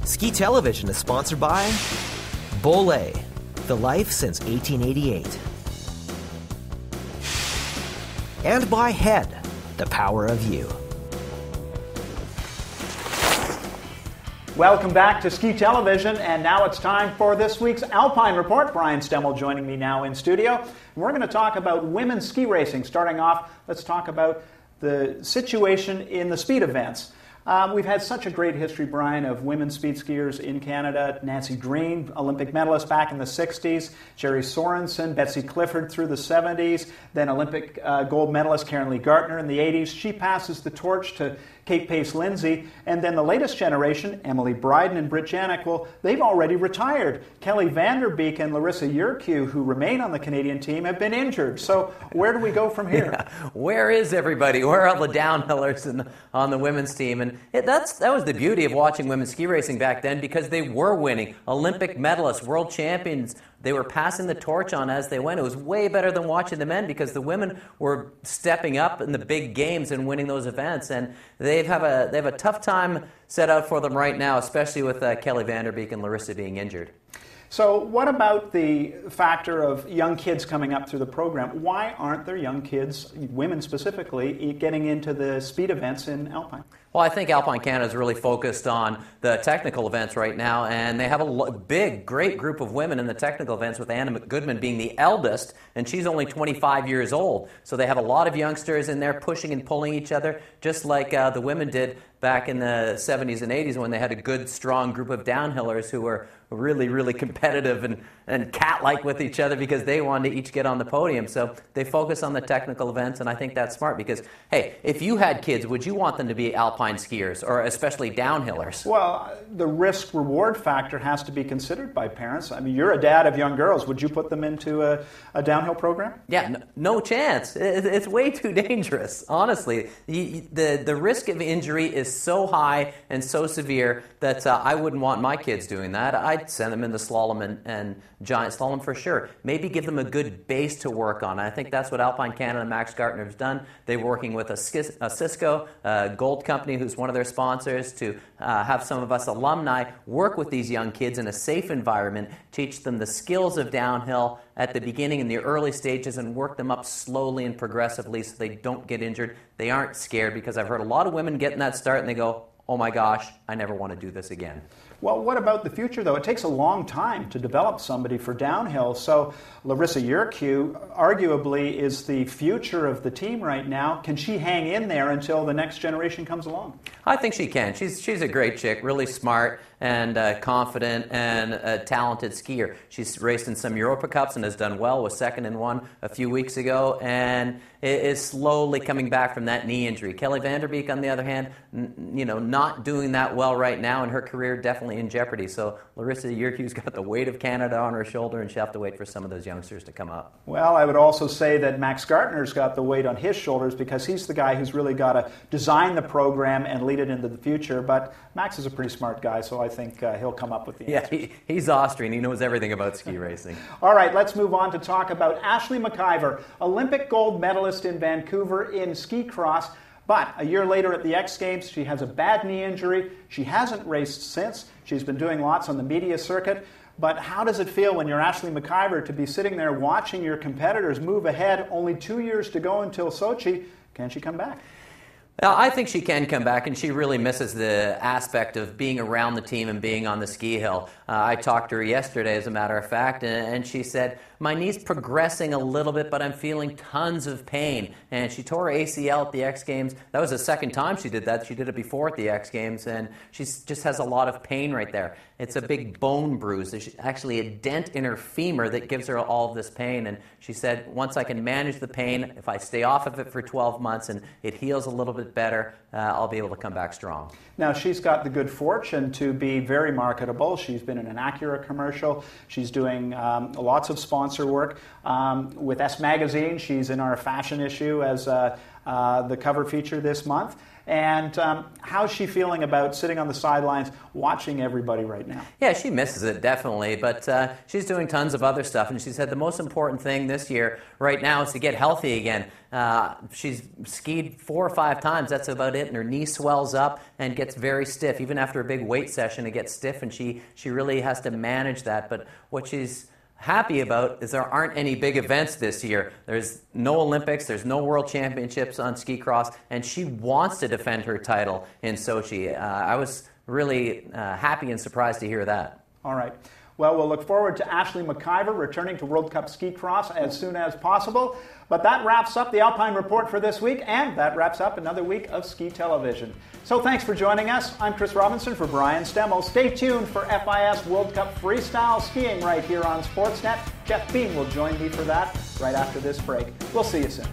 Ski Television is sponsored by Bollé, the life since 1888. And by Head, the power of you. Welcome back to Ski Television, and now it's time for this week's Alpine Report. Brian Stemmle joining me now in studio. And we're going to talk about women's ski racing. Starting off, let's talk about the situation in the speed events. We've had such a great history, Brian, of women's speed skiers in Canada. Nancy Green, Olympic medalist back in the 60s. Jerry Sorensen, Betsy Clifford through the 70s. Then Olympic gold medalist Karen Lee Gartner in the 80s. She passes the torch to Kate Pace-Lindsay. And then the latest generation, Emily Bryden and Britt Janik, well, they've already retired. Kelly Vanderbeek and Larissa Urquhart, who remain on the Canadian team, have been injured. So where do we go from here? Yeah. Where is everybody? Where are all the downhillers on the women's team? And that was the beauty of watching women's ski racing back then, because they were winning. Olympic medalists, world champions. They were passing the torch on as they went. It was way better than watching the men, because the women were stepping up in the big games and winning those events. And they have a tough time set out for them right now, especially with Kelly Vanderbeek and Larissa being injured. So what about the factor of young kids coming up through the program? Why aren't there young kids, women specifically, getting into the speed events in Alpine? Well, I think Alpine Canada is really focused on the technical events right now, and they have a great group of women in the technical events, with Anna Goodman being the eldest, and she's only 25 years old. So they have a lot of youngsters in there pushing and pulling each other, just like the women did back in the 70s and 80s, when they had a good, strong group of downhillers who were really, really competitive and cat-like with each other, because they wanted to each get on the podium. So they focus on the technical events, and I think that's smart, because, hey, if you had kids, would you want them to be alpine skiers, or especially downhillers? Well, the risk-reward factor has to be considered by parents. I mean, you're a dad of young girls. Would you put them into a downhill program? Yeah, no chance. It's way too dangerous, honestly. The risk of injury is so high and so severe that I wouldn't want my kids doing that. I'd send them into slalom and giant slalom for sure. Maybe give them a good base to work on. I think that's what Alpine Canada and Max Gartner has done. They're working with a Cisco Gold Company, who's one of their sponsors, to have some of us alumni work with these young kids in a safe environment, teach them the skills of downhill at the beginning in the early stages, and work them up slowly and progressively so they don't get injured. They aren't scared, because I've heard a lot of women get in that start and they go, oh my gosh, I never want to do this again. Well, what about the future, though? It takes a long time to develop somebody for downhill. So Larissa Urquhart arguably is the future of the team right now. Can she hang in there until the next generation comes along? I think she can. She's a great chick, really smart and confident and a talented skier. She's raced in some Europa Cups and has done well, was second in one a few weeks ago, and is slowly coming back from that knee injury. Kelly Vanderbeek, on the other hand, not doing that well right now, and her career definitely in jeopardy. So Larissa Urquhart's got the weight of Canada on her shoulder, and she'll have to wait for some of those youngsters to come up. Well, I would also say that Max Gartner's got the weight on his shoulders, because he's the guy who's really got to design the program and lead it into the future. But Max is a pretty smart guy, so I think he'll come up with the answers. Yeah, he's Austrian. He knows everything about ski racing. All right, let's move on to talk about Ashleigh McIvor, Olympic gold medalist in Vancouver in ski cross. But a year later at the X Games, she has a bad knee injury. She hasn't raced since. She's been doing lots on the media circuit. But how does it feel when you're Ashleigh McIvor to be sitting there watching your competitors move ahead, only 2 years to go until Sochi? Can she come back? I think she can come back, and she really misses the aspect of being around the team and being on the ski hill. I talked to her yesterday, as a matter of fact, and she said, my knee's progressing a little bit, but I'm feeling tons of pain. And she tore her ACL at the X Games. That was the second time she did that. She did it before at the X Games, and she just has a lot of pain right there. It's a big bone bruise. There's actually a dent in her femur that gives her all of this pain. And she said, once I can manage the pain, if I stay off of it for 12 months and it heals a little bit better, I'll be able to come back strong. Now, she's got the good fortune to be very marketable. She's been in an Acura commercial. She's doing lots of sponsor work. With S Magazine, she's in our fashion issue as the cover feature this month. And how's she feeling about sitting on the sidelines watching everybody right now? Yeah, she misses it, definitely, but she's doing tons of other stuff, and she said the most important thing this year right now is to get healthy again. She's skied 4 or 5 times, that's about it, and her knee swells up and gets very stiff. Even after a big weight session, it gets stiff, and she really has to manage that. But what she's happy about is there aren't any big events this year. There's no Olympics, there's no World Championships on ski cross, and she wants to defend her title in Sochi. I was really happy and surprised to hear that. All right. Well, we'll look forward to Ashleigh McIvor returning to World Cup ski cross as soon as possible. But that wraps up the Alpine Report for this week, and that wraps up another week of ski television. So thanks for joining us. I'm Chris Robinson for Brian Stemmle. Stay tuned for FIS World Cup freestyle skiing right here on Sportsnet. Jeff Beam will join me for that right after this break. We'll see you soon.